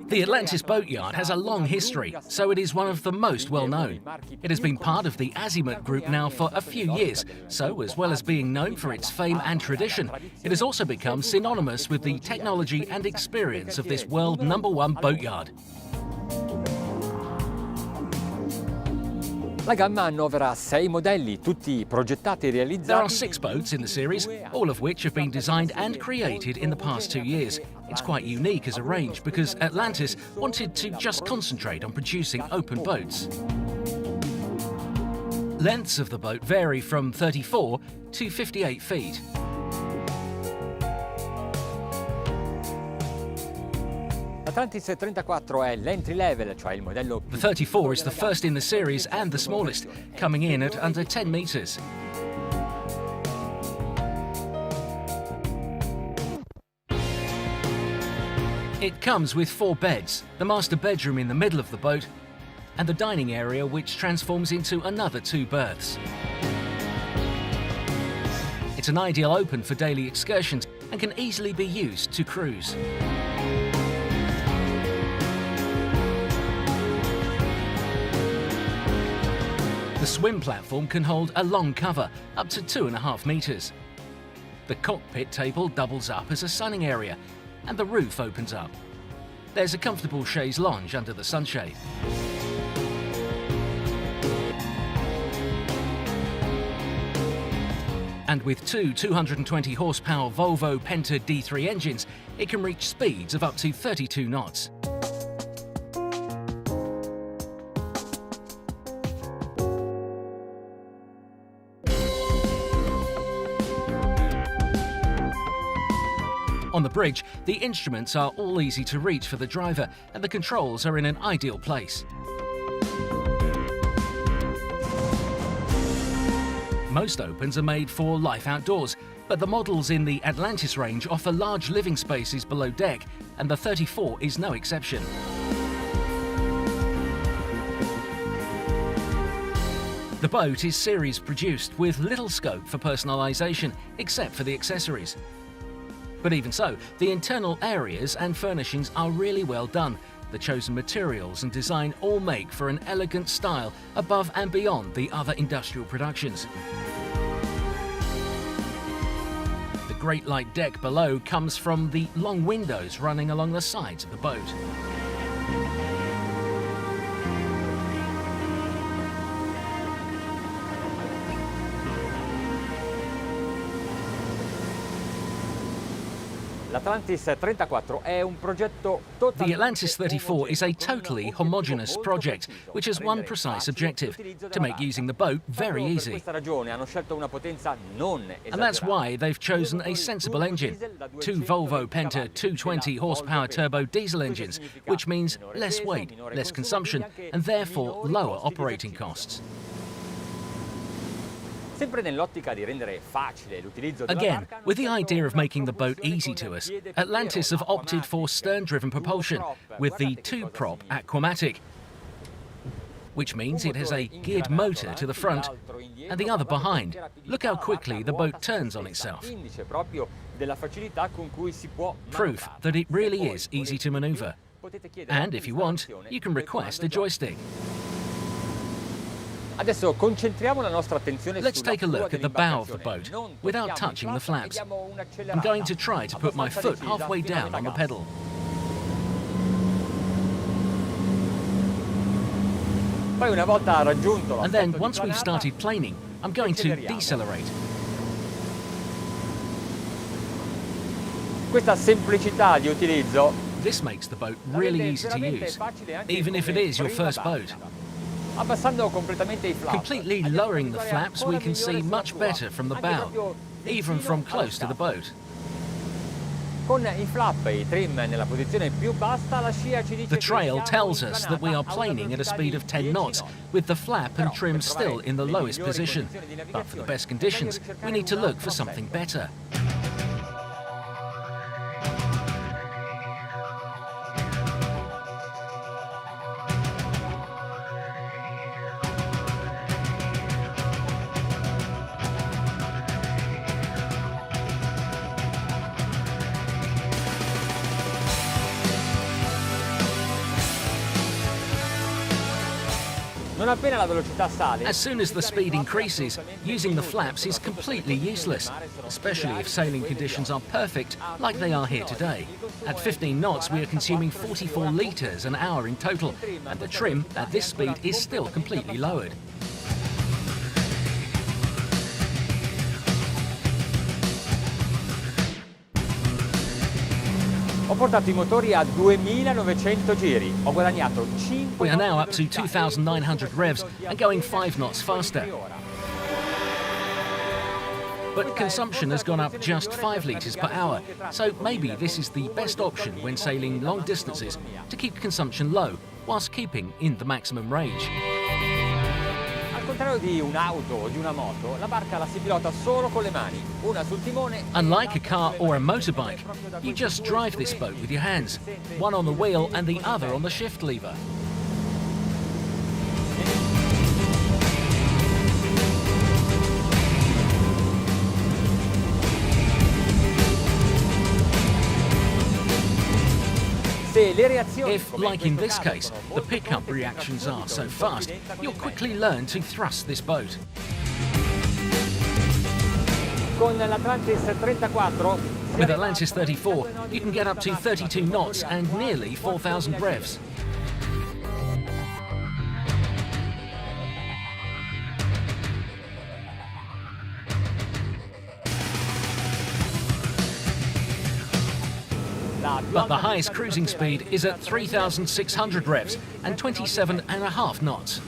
The Atlantis boatyard has a long history, so it is one of the most well-known. It has been part of the Azimut group now for a few years, so as well as being known for its fame and tradition, it has also become synonymous with the technology and experience of this world #1 boatyard. La gamma annovera 6 modelli, tutti progettati e realizzati. There are 6 boats in the series, all of which have been designed and created in the past 2 years. It's quite unique as a range because Atlantis wanted to just concentrate on producing open boats. Lengths of the boat vary from 34 to 58 feet. L'Atlantis 34 è l'entry level, cioè il modello The più 34 is the first in the series and the smallest, coming in at under 10 meters. It comes with 4 beds, the master bedroom in the middle of the boat, and the dining area which transforms into another 2 berths. It's an ideal open for daily excursions and can easily be used to cruise. The swim platform can hold a long cover, up to 2.5 meters. The cockpit table doubles up as a sunning area, and the roof opens up. There's a comfortable chaise lounge under the sunshade. And with 2 220 horsepower Volvo Penta D3 engines, it can reach speeds of up to 32 knots. On the bridge, the instruments are all easy to reach for the driver, and the controls are in an ideal place. Most opens are made for life outdoors, but the models in the Atlantis range offer large living spaces below deck, and the 34 is no exception. The boat is series produced with little scope for personalisation, except for the accessories. But even so, the internal areas and furnishings are really well done. The chosen materials and design all make for an elegant style above and beyond the other industrial productions. The great light deck below comes from the long windows running along the sides of the boat. L'Atlantis 34 è un progetto The Atlantis 34 is a totally homogeneous project, which has one precise objective: to make using the boat very easy. And that's why they've chosen a sensible engine. 2 Volvo Penta 220 horsepower turbo diesel engines, which means less weight, less consumption, and therefore lower operating costs. Again, with the idea of making the boat easy to us, Atlantis have opted for stern-driven propulsion with the 2-prop Aquamatic, which means it has a geared motor to the front and the other behind. Look how quickly the boat turns on itself. Proof that it really is easy to maneuver. And if you want, you can request a joystick. Let's take a look at the bow of the boat, without touching the flaps. I'm going to try to put my foot halfway down on the pedal. And then, once we've started planing, I'm going to decelerate. This makes the boat really easy to use, even if it is your first boat. Completely lowering the flaps, we can see much better from the bow, even from close to the boat. The trail tells us that we are planing at a speed of 10 knots, with the flap and trim still in the lowest position. But for the best conditions, we need to look for something better. Non appena la velocità sale, As soon as the speed increases, using the flaps is completely useless, especially if sailing conditions are perfect, like they are here today. At 15 knots, we are consuming 44 litres an hour in total, and the trim at this speed is still completely lowered. ho portato i motori a 2900 giri. Ho guadagnato 5 We are now up to 2,900 revs and going 5 knots faster. But consumption has gone up just 5 litres per hour, so maybe this is the best option when sailing long distances to keep consumption low, whilst keeping in the maximum range. Al contrario di un'auto o di una moto, la barca la si pilota solo con le mani, una sul timone. Unlike a car or a motorbike, you just drive this boat with your hands, one on the wheel and the other on the shift lever. If, like in this case, the pickup reactions are so fast, you'll quickly learn to thrust this boat. Con l'Atlantis 34, With Atlantis 34, you can get up to 32 knots and nearly 4,000 revs. But the highest cruising speed is at 3,600 revs and 27.5 knots.